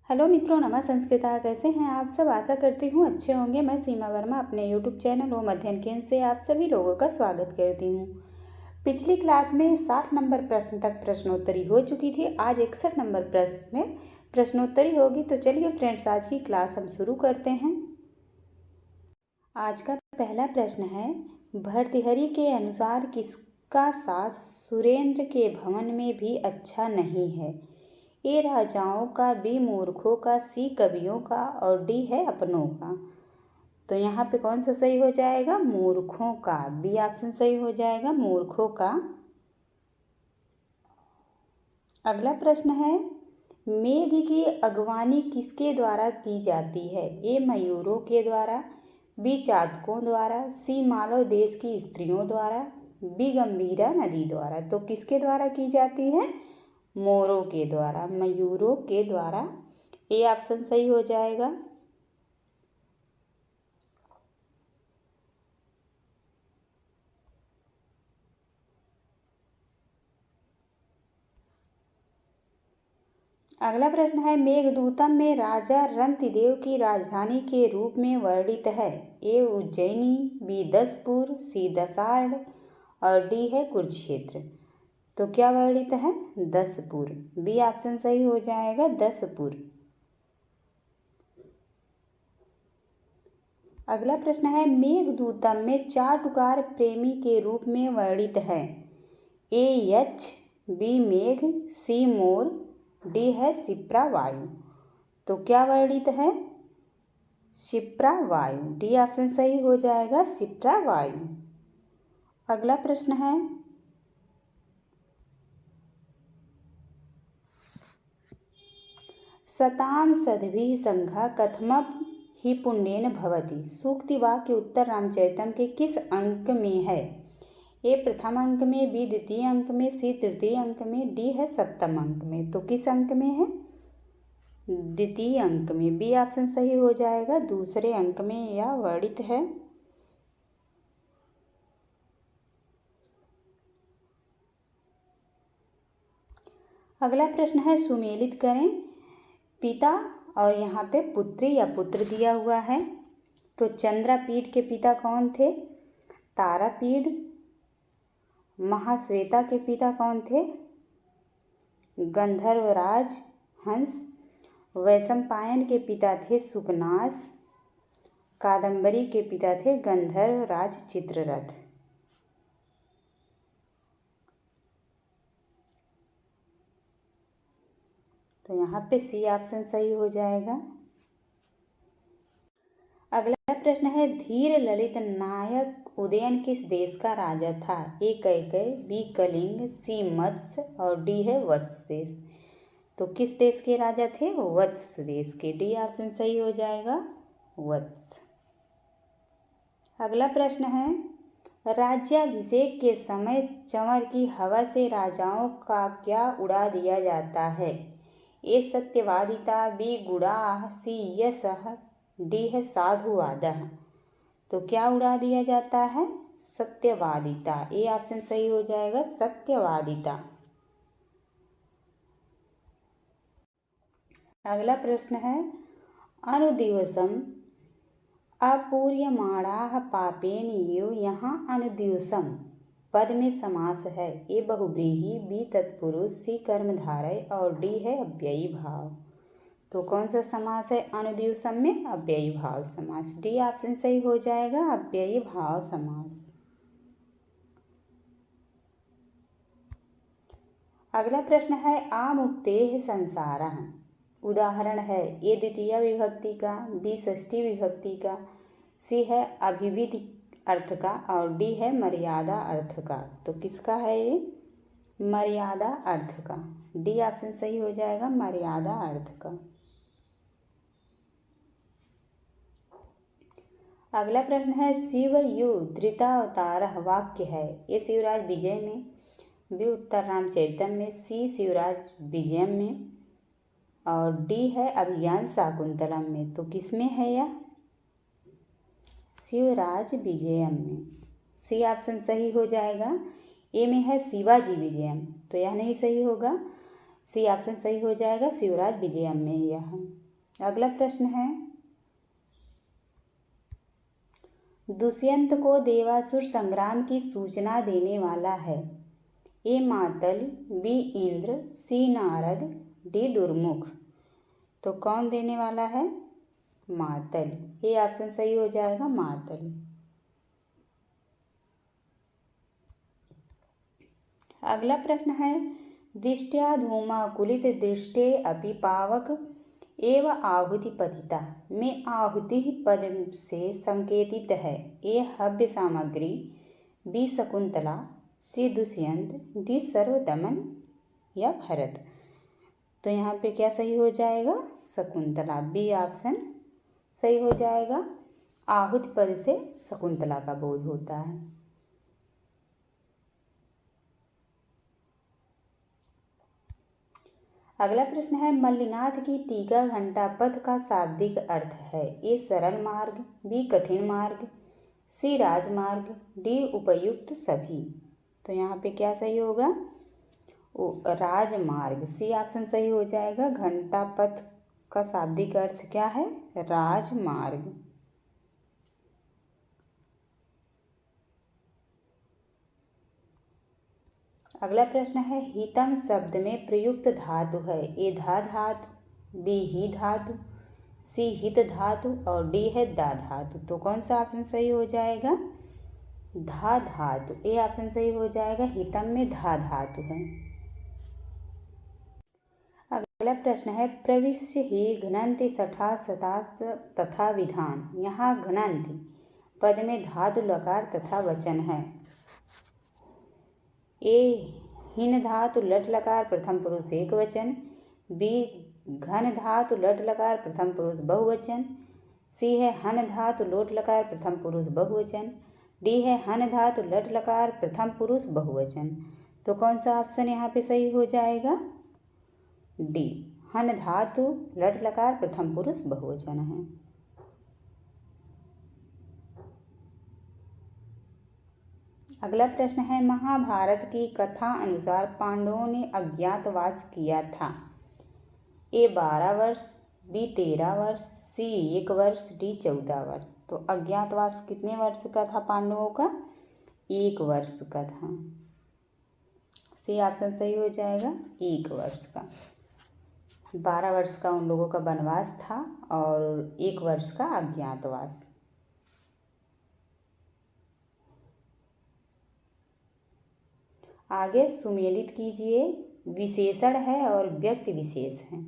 Hello मित्रों, नमः संस्कृता। कैसे हैं आप सब? आशा करती हूँ अच्छे होंगे। मैं सीमा वर्मा अपने यूट्यूब चैनल ओम अध्ययन केंद्र से आप सभी लोगों का स्वागत करती हूँ। पिछली क्लास में 60 नंबर प्रश्न तक प्रश्नोत्तरी हो चुकी थी। आज 61 नंबर प्रश्न में प्रश्नोत्तरी होगी। तो चलिए फ्रेंड्स, आज की क्लास हम शुरू करते हैं। आज का पहला प्रश्न है, भर्तृहरि के अनुसार किसका साथ सुरेंद्र के भवन में भी अच्छा नहीं है? ए राजाओं का, बी मूर्खों का, सी कवियों का और डी है अपनों का। तो यहाँ पे कौन सा सही हो जाएगा? मूर्खों का। बी ऑप्शन सही हो जाएगा, मूर्खों का। अगला प्रश्न है, मेघ की अगवानी किसके द्वारा की जाती है? ए मयूरों के द्वारा, बी चातकों द्वारा, सी मालव देश की स्त्रियों द्वारा, बी गंभीरा नदी द्वारा। तो किसके द्वारा की जाती है? मोरों के द्वारा, मयूरों के द्वारा। ए ऑप्शन सही हो जाएगा। अगला प्रश्न है, मेघदूतम में राजा रंतिदेव की राजधानी के रूप में वर्णित है? ए उज्जैनी, बी दसपुर, सी दसाड़ और डी है कुरुक्षेत्र। तो क्या वर्णित है? दसपुर। बी ऑप्शन सही हो जाएगा, दसपुर। अगला प्रश्न है, मेघदूतम में चाटुकार प्रेमी के रूप में वर्णित है? ए यक्ष, बी मेघ, सी मोर, डी है शिप्रा वायु। तो क्या वर्णित है? शिप्रा वायु। डी ऑप्शन सही हो जाएगा, शिप्रा वायु। अगला प्रश्न है, सताम सद्भिः संघः कथमप ही पुण्येन भवति। सूक्ति वाक्य उत्तर रामचरितम के किस अंक में है? ए प्रथम अंक में, बी द्वितीय अंक में, सी तृतीय अंक में, डी है सप्तम अंक में। तो किस अंक में है? द्वितीय अंक में। बी ऑप्शन सही हो जाएगा, दूसरे अंक में यह वर्णित है। अगला प्रश्न है, सुमेलित करें पिता और यहाँ पे पुत्री या पुत्र दिया हुआ है। तो चंद्रापीड के पिता कौन थे? तारापीड। महाश्वेता के पिता कौन थे? गंधर्वराज हंस। वैशंपायन के पिता थे सुकनास। कादम्बरी के पिता थे गंधर्वराज चित्ररथ। तो यहाँ पे सी ऑप्शन सही हो जाएगा। अगला प्रश्न है, धीर ललित नायक उदयन किस देश का राजा था? ए कैकेय, बी कलिंग, सी मत्स्य और डी है वत्स देश। तो किस देश के राजा थे? वत्स देश के। डी ऑप्शन सही हो जाएगा, वत्स। अगला प्रश्न है, राज्याभिषेक के समय चंवर की हवा से राजाओं का क्या उड़ा दिया जाता है? ए सत्यवादिता, बी गुड़ाह, सी यशः, डी है साधुवादः। तो क्या उड़ा दिया जाता है? सत्यवादिता। ए ऑप्शन सही हो जाएगा, सत्यवादिता। अगला प्रश्न है, अनुदिवसम अपूर्यमाणाः पापेन यो। यहाँ अनुदिवसम पद में समास है। ए बहुव्रीहि, बी तत्पुरुष, सी कर्मधारय और डी है अव्ययी भाव। तो कौन सा समास है अनुदिवसम में? अव्ययी भाव समास। डी ऑप्शन सही हो जाएगा, अव्ययी भाव समास। अगला प्रश्न है, आमुक्तेः संसारः। उदाहरण है, ए द्वितीय विभक्ति का, बी षष्ठी विभक्ति का, सी है अभिविधि अर्थ का और डी है मर्यादा अर्थ का। तो किसका है ये? मर्यादा अर्थ का। डी ऑप्शन सही हो जाएगा, मर्यादा अर्थ का। अगला प्रश्न है, शिव यु धृतावतारः वाक्य है? ए शिवराज विजय में, बी उत्तर रामचरितम में, सी शिवराज विजयम में और डी है अभिज्ञान शाकुंतलम में। तो किसमें है यह? शिवराज विजयम में। सी ऑप्शन सही हो जाएगा। ए में है शिवाजी विजयम, तो यह नहीं सही होगा। सी ऑप्शन सही हो जाएगा, शिवराज विजयम में यह है। अगला प्रश्न है, दुष्यंत को देवासुर संग्राम की सूचना देने वाला है? ए मातल, बी इंद्र, सी नारद, डी दुर्मुख। तो कौन देने वाला है? मातल। ये ऑप्शन सही हो जाएगा, मातल। अगला प्रश्न है, दिष्ट्या धूमाकुलित दृष्टे अपि पावक एव आहुति पतिता में आहुति पद से संकेतित है? ए हव्य सामग्री, बी शकुंतला, सी दुष्यंत, डी सर्वदमन या भरत। तो यहाँ पे क्या सही हो जाएगा? शकुंतला। बी ऑप्शन सही हो जाएगा। आहुति पद से शकुंतला का बोध होता है। अगला प्रश्न है, मल्लिनाथ की टीका घंटा पथ का शाब्दिक अर्थ है? ए सरल मार्ग, बी कठिन मार्ग, सी राजमार्ग, डी उपयुक्त सभी। तो यहाँ पे क्या सही होगा? राजमार्ग। सी ऑप्शन सही हो जाएगा। घंटा पथ का शाब्दिक अर्थ क्या है? राजमार्ग। अगला प्रश्न है, हितम शब्द में प्रयुक्त धातु है? ए धा धातु, बी ही धातु, सी हित धातु और डी है दा धातु। तो कौन सा ऑप्शन सही हो जाएगा? धा धातु। ए ऑप्शन सही हो जाएगा। हितम में धा धातु है। अगला प्रश्न है, प्रविश्य ही घ्नन्ति सठा सता तथा विधान। यहाँ घ्नन्ति पद में धातु लकार तथा वचन है। ए हिन धातु लट लकार प्रथम पुरुष एक वचन, बी घन धातु लट लकार प्रथम पुरुष बहुवचन, सी है हन धातु लोट लकार प्रथम पुरुष बहुवचन, डी है हन धातु लट लकार प्रथम पुरुष बहुवचन। तो कौन सा ऑप्शन यहाँ पे सही हो जाएगा? डी हन धातु लट लकार प्रथम पुरुष बहुवचन है। अगला प्रश्न है, महाभारत की कथा अनुसार पांडवों ने अज्ञातवास किया था? ए 12 वर्ष, बी 13 वर्ष, सी 1 वर्ष, डी 14 वर्ष। तो अज्ञातवास कितने वर्ष का था पांडवों का? 1 वर्ष का था। सी ऑप्शन सही हो जाएगा, 1 वर्ष का। 12 वर्ष का उन लोगों का वनवास था और 1 वर्ष का अज्ञातवास। आगे सुमेलित कीजिए। विशेषण है और व्यक्ति विशेष है।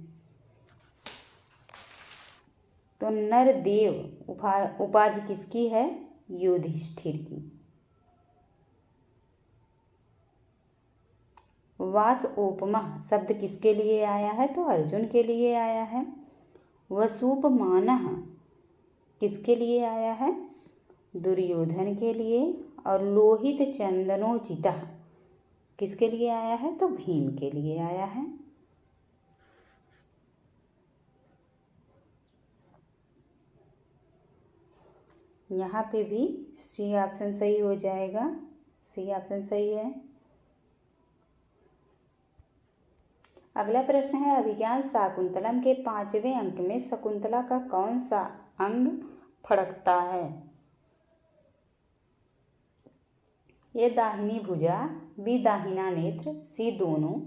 तो नरदेव उपाधि किसकी है? युधिष्ठिर की। वास उपमा शब्द किसके लिए आया है? तो अर्जुन के लिए आया है। वसुपमानः किसके लिए आया है? दुर्योधन के लिए। और लोहित चंदनोचितः किसके लिए आया है? तो भीम के लिए आया है। यहाँ पे भी सी ऑप्शन सही हो जाएगा। सी ऑप्शन सही है। अगला प्रश्न है, अभिज्ञान शाकुंतलम के 5वें अंक में शकुंतला का कौन सा अंग फड़कता है? ये दाहिनी भुजा, बी दाहिना नेत्र, सी दोनों,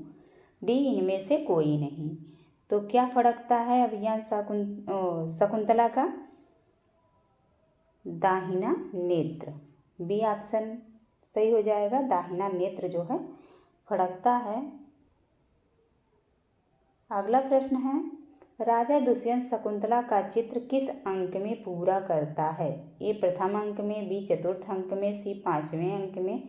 डी इनमें से कोई नहीं। तो क्या फड़कता है अभिज्ञान शकुंतला का? दाहिना नेत्र। बी ऑप्शन सही हो जाएगा। दाहिना नेत्र जो है फड़कता है। अगला प्रश्न है, राजा दुष्यंत शकुंतला का चित्र किस अंक में पूरा करता है? ए प्रथम अंक में, बी चतुर्थ अंक में, सी 5वें अंक में,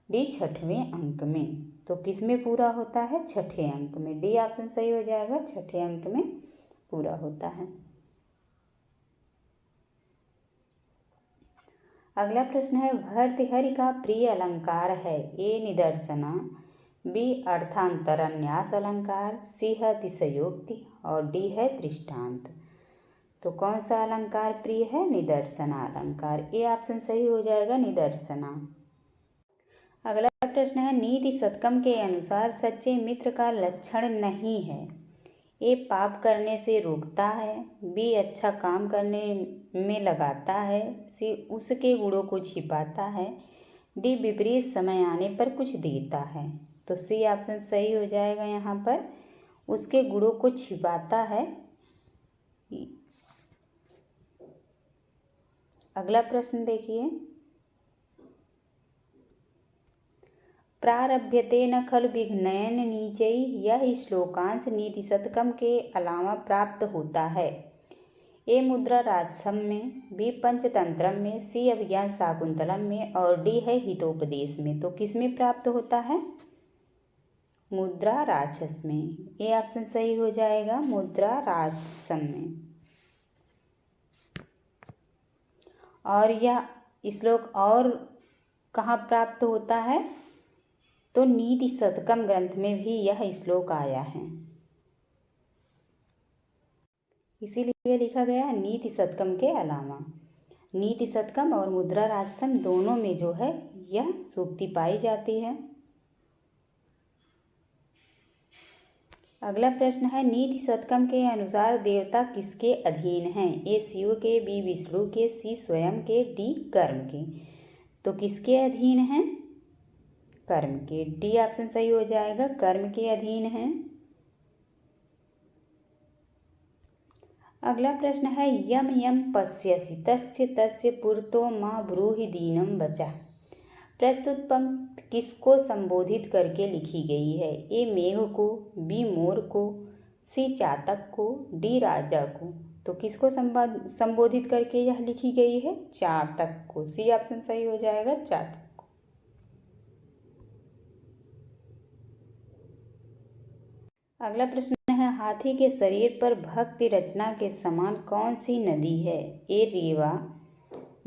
डी 6वें अंक में। तो किस में पूरा होता है? 6ठे अंक में। डी ऑप्शन सही हो जाएगा। 6ठे अंक में पूरा होता है। अगला प्रश्न है, भर्तृहरि का प्रिय अलंकार है? ए निदर्शना, बी अर्थांतरन्यास अलंकार, सी है अतिशयोक्ति और डी है दृष्टांत। तो कौन सा अलंकार प्रिय है? निदर्शना अलंकार। ए ऑप्शन सही हो जाएगा, निदर्शना। अगला प्रश्न है, नीति शतकम के अनुसार सच्चे मित्र का लक्षण नहीं है। ए पाप करने से रोकता है, बी अच्छा काम करने में लगाता है, सी उसके गुणों को छिपाता है, डी विपरीत समय आने पर कुछ देता है। तो सी ऑप्शन सही हो जाएगा। यहाँ पर उसके गुणों को छिपाता है। अगला प्रश्न देखिए, प्रारभ्यते न खलु विघ्नेन नीचैः, यह श्लोकांश नीति शतकम के अलावा प्राप्त होता है। ए मुद्रा राजसम में, बी पंचतंत्रम में, सी अभिज्ञान शाकुंतलम में और डी है हितोपदेश में। तो किस में प्राप्त होता है? मुद्रा राजस में। ये ऑप्शन सही हो जाएगा, मुद्रा राजसम में। और यह श्लोक और कहाँ प्राप्त होता है? तो नीति शतकम ग्रंथ में भी यह श्लोक आया है, इसीलिए लिखा गया है नीति शतकम के अलावा। नीति शतकम और मुद्रा राजसम दोनों में जो है यह सूक्ति पाई जाती है। अगला प्रश्न है, नीति शतकम के अनुसार देवता किसके अधीन हैं? ए शिव के, बी विष्णु के, सी स्वयं के, डी कर्म के। तो किसके अधीन हैं? कर्म के। डी ऑप्शन सही हो जाएगा, कर्म के अधीन हैं। अगला प्रश्न है, यम यम पश्यसि तस्य तस्य पुरतो मा ब्रूहि दीनम वचः। प्रस्तुत पंक्ति किसको संबोधित करके लिखी गई है? ए मेघ को, बी मोर को, सी चातक को, डी राजा को। तो किसको संबोधित करके यह लिखी गई है? चातक को। सी ऑप्शन सही हो जाएगा, चातक को। अगला प्रश्न है, हाथी के शरीर पर भक्ति रचना के समान कौन सी नदी है? ए रेवा,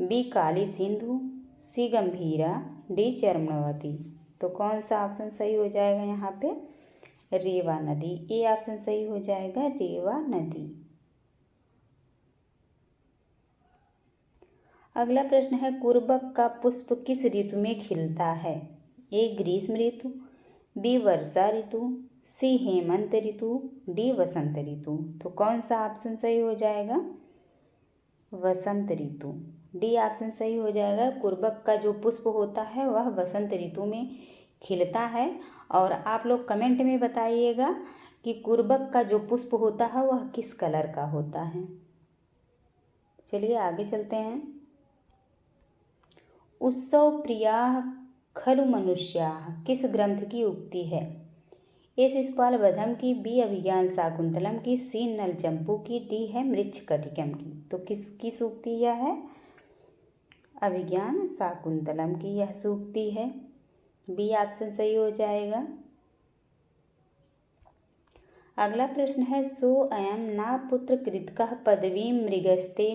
बी काली सिंधु, सी गंभीरा, डी चर्मवती। तो कौन सा ऑप्शन सही हो जाएगा यहाँ पे? रेवा नदी। ए ऑप्शन सही हो जाएगा, रेवा नदी। अगला प्रश्न है, कुर्बक का पुष्प किस ऋतु में खिलता है? ए ग्रीष्म ऋतु, बी वर्षा ऋतु, सी हेमंत ऋतु, डी वसंत ऋतु। तो कौन सा ऑप्शन सही हो जाएगा? वसंत ऋतु। डी ऑप्शन सही हो जाएगा। कुर्बक का जो पुष्प होता है वह वसंत ऋतु में खिलता है। और आप लोग कमेंट में बताइएगा कि कुर्बक का जो पुष्प होता है वह किस कलर का होता है। चलिए आगे चलते हैं। उत्सव प्रियाः खलु मनुष्याः किस ग्रंथ की उक्ति है? ए शिशुपाल वधम की, बी अभिज्ञान शाकुंतलम की, सी नलचंपू की, डी है मृच्छकटिकम की। तो किसकी सूक्ति यह है? अभिज्ञान शाकुंतलम की यह सूक्ति है। बी ऑप्शन सही हो जाएगा। अगला प्रश्न है, सो अयम ना पुत्र कृतकः पदवीं मृगस्ते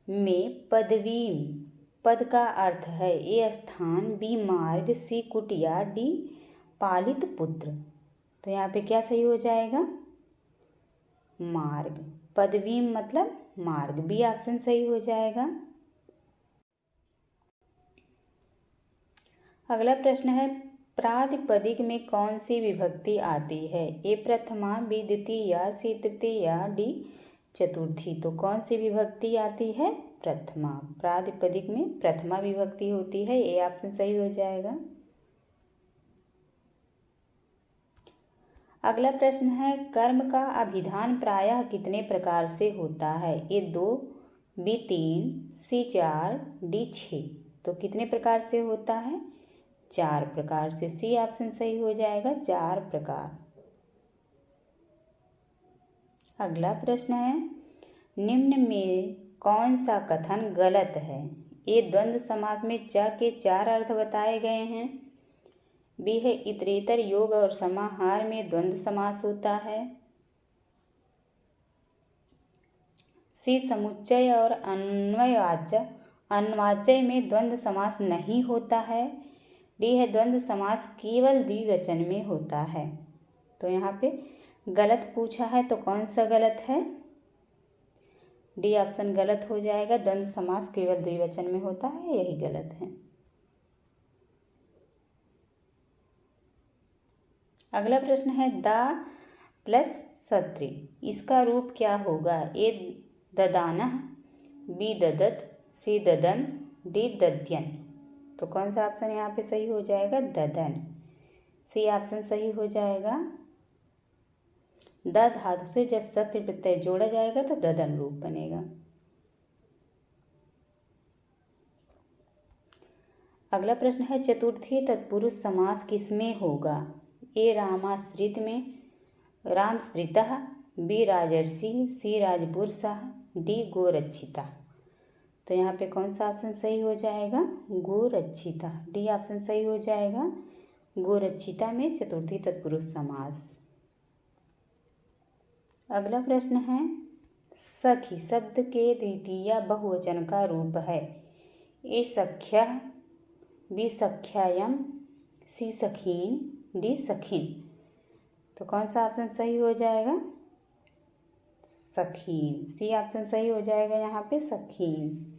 में पदवीं पद का अर्थ है? ए स्थान, बी मार्ग, सी कुटिया, डी पालित पुत्र। तो यहाँ पे क्या सही हो जाएगा? मार्ग। पदवी मतलब मार्ग। बी ऑप्शन सही हो जाएगा। अगला प्रश्न है, प्रातिपदिक में कौन सी विभक्ति आती है? ए प्रथमा, बी द्वितीया, सी तृतीया, डी चतुर्थी। तो कौन सी विभक्ति आती है? प्रथमा। प्रातिपदिक में प्रथमा विभक्ति होती है। ए ऑप्शन सही हो जाएगा। अगला प्रश्न है, कर्म का अभिधान प्रायः कितने प्रकार से होता है? ए 2, बी 3, सी 4, डी 6। तो कितने प्रकार से होता है? 4 प्रकार से। सी ऑप्शन सही हो जाएगा, 4 प्रकार। अगला प्रश्न है, निम्न में कौन सा कथन गलत है? ए द्वंद्व समास में च के 4 अर्थ बताए गए हैं, बी है इतरेतर योग और समाहार में द्वंद्व समास होता है, सी समुच्चय और अन्ववाच्य में द्वंद्व समास नहीं होता है, डी है द्वंद्व समास केवल द्विवचन में होता है। तो यहाँ पे गलत पूछा है, तो कौन सा गलत है? डी ऑप्शन गलत हो जाएगा। द्वंद्व समास केवल द्विवचन में होता है, यही गलत है। अगला प्रश्न है द प्लस सत्री, इसका रूप क्या होगा? ए ददानः, बी ददत, सी ददन, डी दध्यन। तो कौन सा ऑप्शन यहाँ पे सही हो जाएगा? ददन। सी ऑप्शन सही हो जाएगा। द धातु से जब सत्य प्रत्यय जोड़ा जाएगा तो ददन रूप बनेगा। अगला प्रश्न है चतुर्थी तत्पुरुष समास किसमें होगा? ए रामाश्रित में, रामश्रितः, बी राजर्षि, सी राजपुरुषः, डी गोरक्षिता। तो यहाँ पे कौन सा ऑप्शन सही हो जाएगा? गोरक्षिता। डी ऑप्शन सही हो जाएगा। गोरक्षिता में चतुर्थी तत्पुरुष समास। अगला प्रश्न है सखी शब्द के द्वितीय बहुवचन का रूप है। ए सख्यः, बी सख्यायम, सी सखीन, डी सखीन। तो कौन सा ऑप्शन सही हो जाएगा? सखीन। सी ऑप्शन सही हो जाएगा यहाँ पे, सखीन।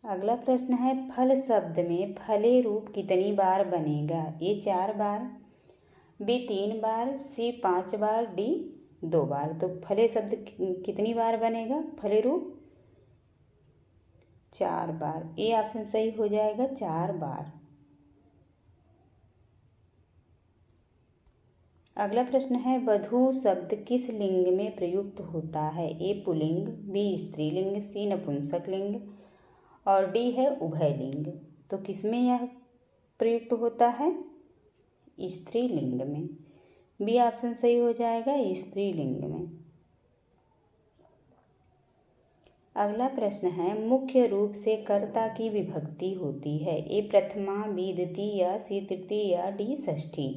अगला प्रश्न है फल शब्द में फले रूप कितनी बार बनेगा? ए 4 बार, बी 3 बार, सी 5 बार, डी 2 बार। तो फले शब्द कितनी बार बनेगा? फले रूप 4 बार। ए ऑप्शन सही हो जाएगा, 4 बार। अगला प्रश्न है वधू शब्द किस लिंग में प्रयुक्त होता है? ए पुल्लिंग, बी स्त्रीलिंग, सी नपुंसकलिंग और डी है उभयलिंग। तो किसमें यह प्रयुक्त होता है? स्त्रीलिंग में। बी ऑप्शन सही हो जाएगा, स्त्रीलिंग में। अगला प्रश्न है मुख्य रूप से कर्ता की विभक्ति होती है। ए प्रथमा, बी द्वितीया, सी तृतीया, डी षष्ठी।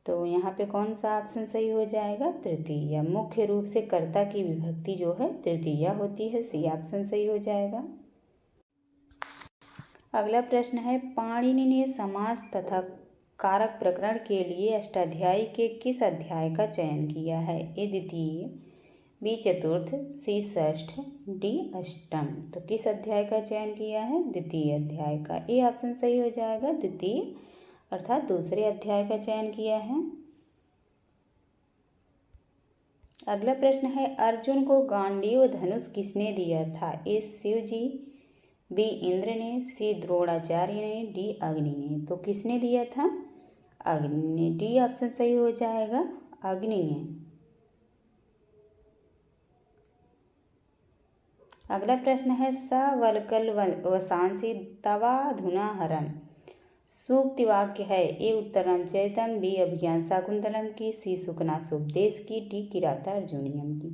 तो यहाँ पे कौन सा ऑप्शन सही हो जाएगा? तृतीया। मुख्य रूप से कर्ता की विभक्ति जो है तृतीया होती है। सी ऑप्शन सही हो जाएगा। अगला प्रश्न है पाणिनि ने समास तथा कारक प्रकरण के लिए अष्टाध्यायी के किस अध्याय का चयन किया है? ए द्वितीय, बी चतुर्थ, सी षष्ठ, डी अष्टम। तो किस अध्याय का चयन किया है? द्वितीय अध्याय का। ए ऑप्शन सही हो जाएगा, द्वितीय अर्थात दूसरे अध्याय का चयन किया है। अगला प्रश्न है अर्जुन को गांडीव धनुष किसने दिया था? ए शिव जी, बी इंद्र ने, सी द्रोणाचार्य ने, डी अग्नि ने। तो किसने दिया था? अग्नि ने। डी ऑप्शन सही हो जाएगा, अग्नि ने। अगला प्रश्न है स वल्कल वसांसी तवाधुना हरन सूक्ति वाक्य है। ए उत्तरांचरितम, बी अभिज्ञान शाकुंतलम की, सी सुकनासोपदेश की, डी किराता अर्जुनियम की।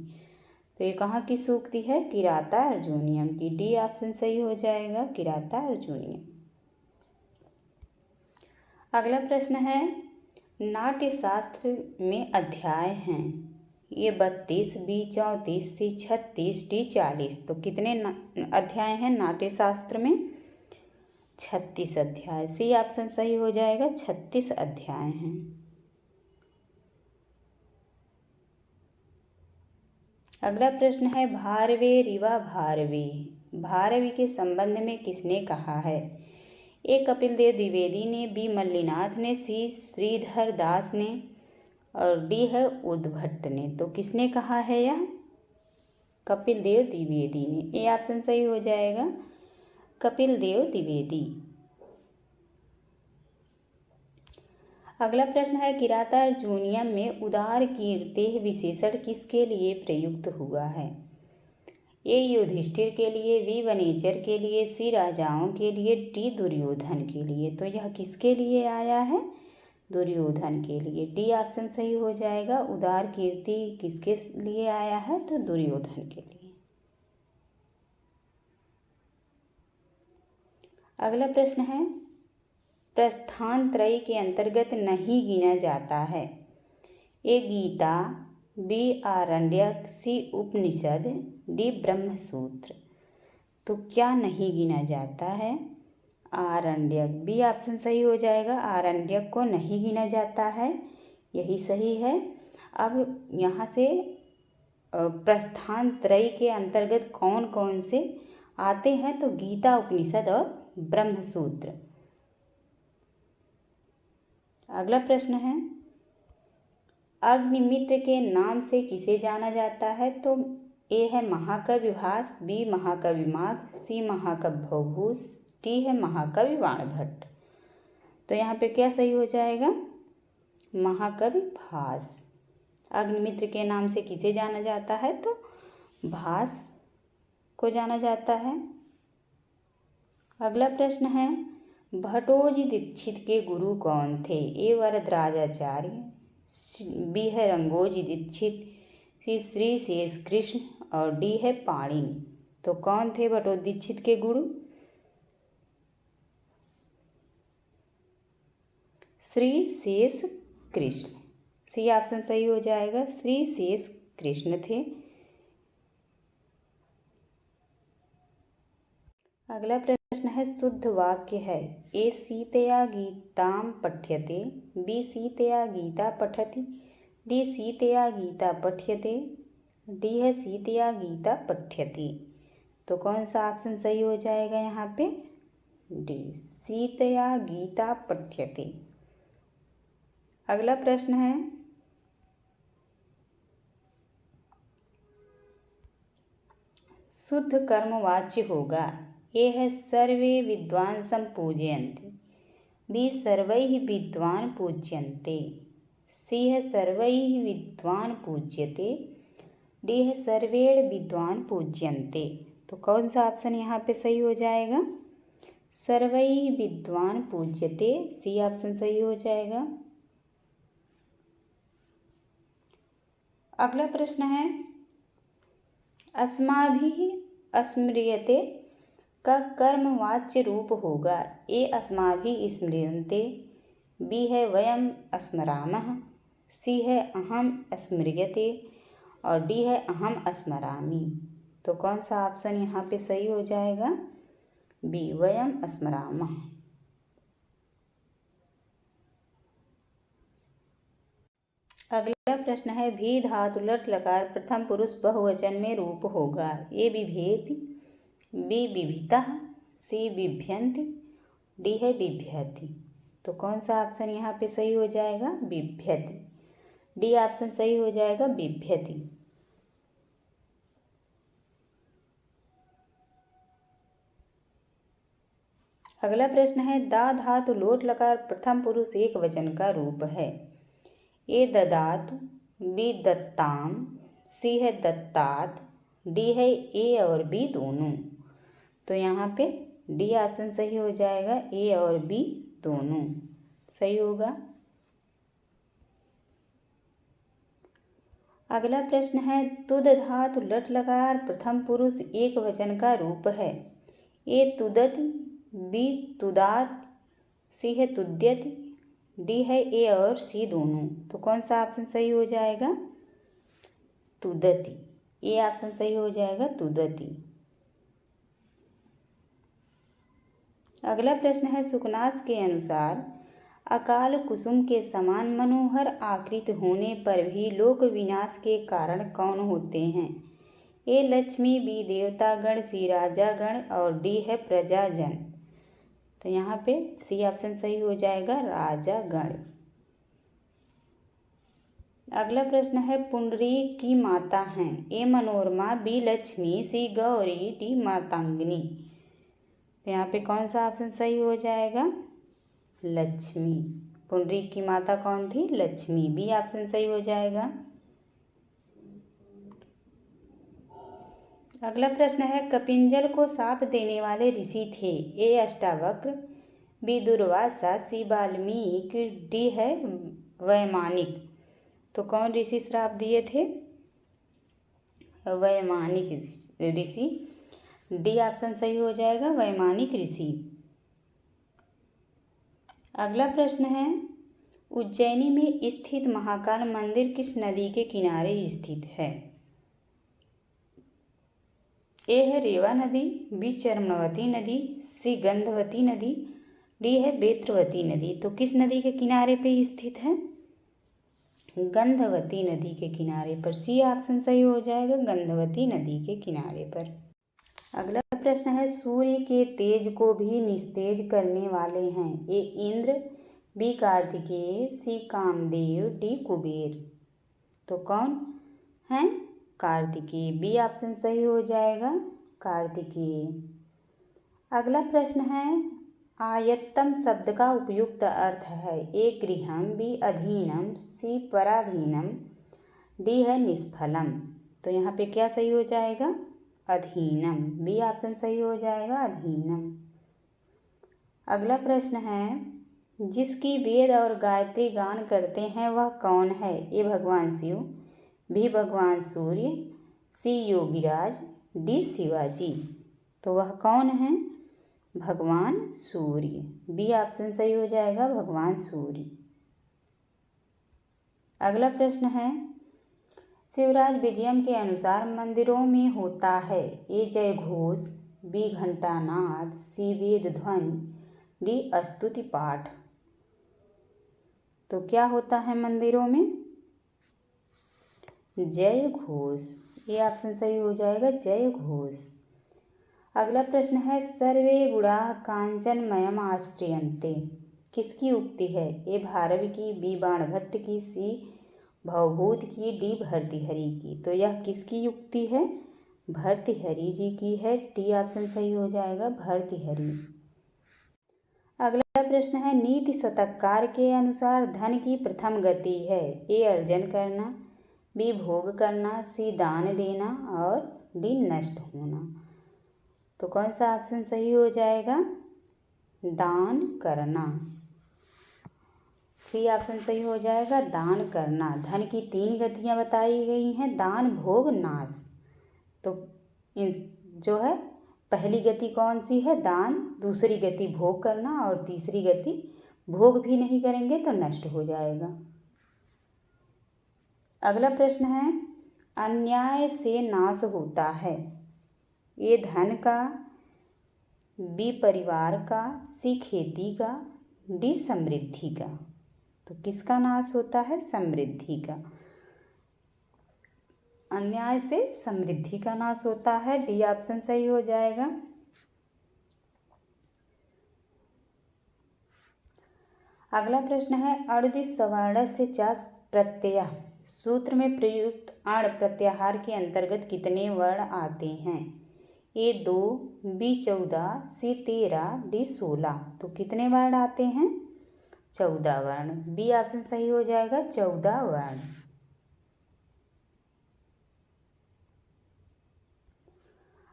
तो ये कहाँ की सूक्ति है? किराता अर्जुनियम की। डी ऑप्शन सही हो जाएगा, किराता अर्जुनियम। अगला प्रश्न है नाट्य शास्त्र में अध्याय हैं। ये 32, बी 34, सी 36, डी 40। तो कितने अध्याय हैं नाट्य शास्त्र में? 36 अध्याय। सी ऑप्शन सही हो जाएगा, 36 अध्याय हैं। अगला प्रश्न है भारवे रिवा भारवी, भारवी के संबंध में किसने कहा है? ए कपिल देव द्विवेदी ने, बी मल्लिनाथ ने, सी श्रीधर दास ने और डी है उद्भट्ट ने। तो किसने कहा है यह? कपिल देव द्विवेदी ने। ए ऑप्शन सही हो जाएगा, कपिल देव द्विवेदी। अगला प्रश्न है किराता अर्जुनियम में उदार कीर्तेः विशेषण किसके लिए प्रयुक्त हुआ है? ए युधिष्ठिर के लिए, बी वनेचर के लिए, सी राजाओं के लिए, डी दुर्योधन के लिए। तो यह किसके लिए आया है? दुर्योधन के लिए। डी ऑप्शन सही हो जाएगा, उदार कीर्ति किसके लिए आया है? तो दुर्योधन के लिए। अगला प्रश्न है प्रस्थान त्रय के अंतर्गत नहीं गिना जाता है। ए गीता, बी आरण्यक, सी उपनिषद, डी ब्रह्मसूत्र। तो क्या नहीं गिना जाता है? आरण्यक। बी ऑप्शन सही हो जाएगा, आरण्यक को नहीं गिना जाता है, यही सही है। अब यहाँ से प्रस्थान त्रय के अंतर्गत कौन कौन से आते हैं तो गीता उपनिषद और ब्रह्मसूत्र। अगला प्रश्न है, अग्निमित्र के नाम से किसे जाना जाता है? तो ए है महाकवि भास, बी महाकवि माघ, सी महाकवि भवभूष, डी है महाकवि बाणभट्ट। तो यहाँ पे क्या सही हो जाएगा? महाकवि भास। अग्निमित्र के नाम से किसे जाना जाता है? तो भास को जाना जाता है। अगला प्रश्न है, भट्टोजी दीक्षित के गुरु कौन थे? ए वरदराजाचार्य, बी है रंगोजी दीक्षित, सी श्री शेष कृष्ण और डी है पाणिनि। तो कौन थे भट्टोजी दीक्षित के गुरु? श्री शेष कृष्ण। सी ऑप्शन सही हो जाएगा, श्री शेष कृष्ण थे। अगला प्रश्न है, शुद्ध वाक्य है। ए सीतया गीताम पठ्यते, बी सीतया गीता पठति, डी सीतया गीता पठ्यते, डी है सीतया गीता पठ्यति। तो कौन सा ऑप्शन सही हो जाएगा यहाँ पे? डी, सीतया गीता पठ्यते। अगला प्रश्न है, शुद्ध कर्मवाच्य होगा। ए है सर्वे विद्वांसं पूजयन्ति, बी सर्वैः विद्वान् पूज्यन्ते, सी है सर्वैः विद्वान् पूज्यते, डी है सर्वेण विद्वान् पूज्यन्ते। तो कौन सा ऑप्शन यहाँ पे सही हो जाएगा? सर्वैः विद्वान् पूज्यते, सी ऑप्शन सही हो जाएगा। अगला प्रश्न है, अस्माभिः स्मृयते का कर्मवाच्य रूप होगा। ए अस्माभिः स्मृयन्ते, बी है वयम स्मरामः, सी है अहम स्मृयते और डी है अहम स्मरामि। तो कौन सा ऑप्शन यहाँ पे सही हो जाएगा? बी, वयम स्मरामः। अगला प्रश्न है, भी धातु लट लकार प्रथम पुरुष बहुवचन में रूप होगा। ए बिभेति, बी बिभितः, सी बिभ्यन्ति, डी है बिभ्यति। तो कौन सा ऑप्शन यहाँ पे सही हो जाएगा? बिभ्यति। डी ऑप्शन सही हो जाएगा, बिभ्यति। अगला प्रश्न है, दा धातु लोट लकार प्रथम पुरुष एक वचन का रूप है। ए ददातु, बी दत्ताम, सी है दत्तात, डी है ए और बी दोनों। तो यहाँ पे डी ऑप्शन सही हो जाएगा, ए और बी दोनों सही होगा। अगला प्रश्न है, तुद धातु लट लकार प्रथम पुरुष एक वचन का रूप है। ए तुदति, बी तुदात, सी है तुद्यति, डी है ए और सी दोनों। तो कौन सा ऑप्शन सही हो जाएगा? तुदति। ए ऑप्शन सही हो जाएगा, तुदति। अगला प्रश्न है, सुकनास के अनुसार अकाल कुसुम के समान मनोहर आकृति होने पर भी लोक विनाश के कारण कौन होते हैं? ए लक्ष्मी, बी देवतागण, सी राजागण और डी है प्रजाजन। तो यहाँ पे सी ऑप्शन सही हो जाएगा, राजागण। अगला प्रश्न है, पुंडरीक की माता हैं। ए मनोरमा, बी लक्ष्मी, सी गौरी, डी मातांगिनी। तो यहाँ पे कौन सा ऑप्शन सही हो जाएगा? लक्ष्मी। पुंडरीक की माता कौन थी? लक्ष्मी। बी ऑप्शन सही हो जाएगा। अगला प्रश्न है, कपिंजल को साप देने वाले ऋषि थे। ए अष्टावक्र, बी दुर्वासा, सी वाल्मीकि, डी है वैमानिक। तो कौन ऋषि श्राप दिए थे? वैमानिक ऋषि। डी ऑप्शन सही हो जाएगा, वैमानिक ऋषि। अगला प्रश्न है, उज्जैनी में स्थित महाकाल मंदिर किस नदी के किनारे स्थित है? ए है रेवा नदी, बी चर्मवती नदी, सी गंधवती नदी, डी है बेत्रवती नदी। तो किस नदी के किनारे पे स्थित है? गंधवती नदी के किनारे पर। सी ऑप्शन सही हो जाएगा, गंधवती नदी के किनारे पर। अगला प्रश्न है, सूर्य के तेज को भी निस्तेज करने वाले हैं। ए इंद्र, बी कार्तिकेय, सी कामदेव, डी कुबेर। तो कौन है? कार्तिकेय। बी ऑप्शन सही हो जाएगा, कार्तिकेय। अगला प्रश्न है, आयत्तम शब्द का उपयुक्त अर्थ है। ए गृहम, बी अधीनम, सी पराधीनम, डी है निष्फलम। तो यहाँ पे क्या सही हो जाएगा? अधीनम। बी ऑप्शन सही हो जाएगा, अधीनम। अगला प्रश्न है, जिसकी वेद और गायत्री गान करते हैं वह कौन है? ए भगवान शिव, बी भगवान सूर्य, सी योगीराज, डी शिवाजी। तो वह कौन है? भगवान सूर्य। बी ऑप्शन सही हो जाएगा, भगवान सूर्य। अगला प्रश्न है, शिवराज विजयम के अनुसार मंदिरों में होता है। ए जय घोष, बी घंटानाद, सी वेद ध्वनि, डी स्तुति पाठ। तो क्या होता है मंदिरों में? जय घोष। ये ऑप्शन सही हो जाएगा, जय घोष। अगला प्रश्न है, सर्वे गुणाः कांचनमयम् आश्रयन्ते। किसकी उक्ति है? ए भारवी की, बी बाणभट्ट की, सी भवभूत की, डी भर्तृहरि की। तो यह किसकी उक्ति है? भर्तृहरि जी की है। डी ऑप्शन सही हो जाएगा, भर्तृहरि। अगला प्रश्न है, नीति शतककार के अनुसार धन की प्रथम गति है। ए अर्जन करना, बी भोग करना, सी दान देना और डी नष्ट होना। तो कौन सा ऑप्शन सही हो जाएगा? दान करना। सी ऑप्शन सही हो जाएगा, दान करना। धन की 3 गतियाँ बताई गई हैं, दान, भोग, नाश। तो जो है पहली गति कौन सी है? दान। दूसरी गति भोग करना और तीसरी गति भोग भी नहीं करेंगे तो नष्ट हो जाएगा। अगला प्रश्न है, अन्याय से नाश होता है। ए धन का, बी परिवार का, सी खेती का, डी समृद्धि का। तो किसका नाश होता है? समृद्धि का। अन्याय से समृद्धि का नाश होता है। डी ऑप्शन सही हो जाएगा। अगला प्रश्न है, अणुदिश सवर्णस्य च प्रत्यय सूत्र में प्रयुक्त अण प्रत्याहार के अंतर्गत कितने वर्ण आते हैं? ए 2, बी 14, सी 13, डी 16। तो कितने वर्ण आते हैं? 14 वर्ण। बी ऑप्शन सही हो जाएगा, 14 वर्ण।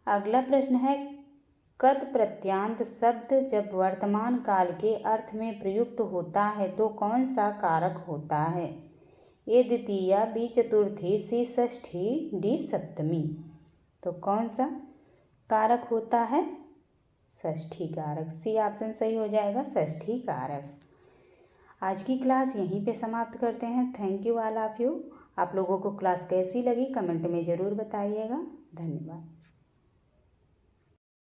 अगला प्रश्न है, कत प्रत्यांत शब्द जब वर्तमान काल के अर्थ में प्रयुक्त होता है तो कौन सा कारक होता है? ए द्वितीया, बी चतुर्थी, सी षष्ठी, डी सप्तमी। तो कौन सा कारक होता है? षष्ठी कारक। सी ऑप्शन सही हो जाएगा, षष्ठी कारक। आज की क्लास यहीं पे समाप्त करते हैं। Thank you all of you. आप लोगों को क्लास कैसी लगी कमेंट में ज़रूर बताइएगा। धन्यवाद।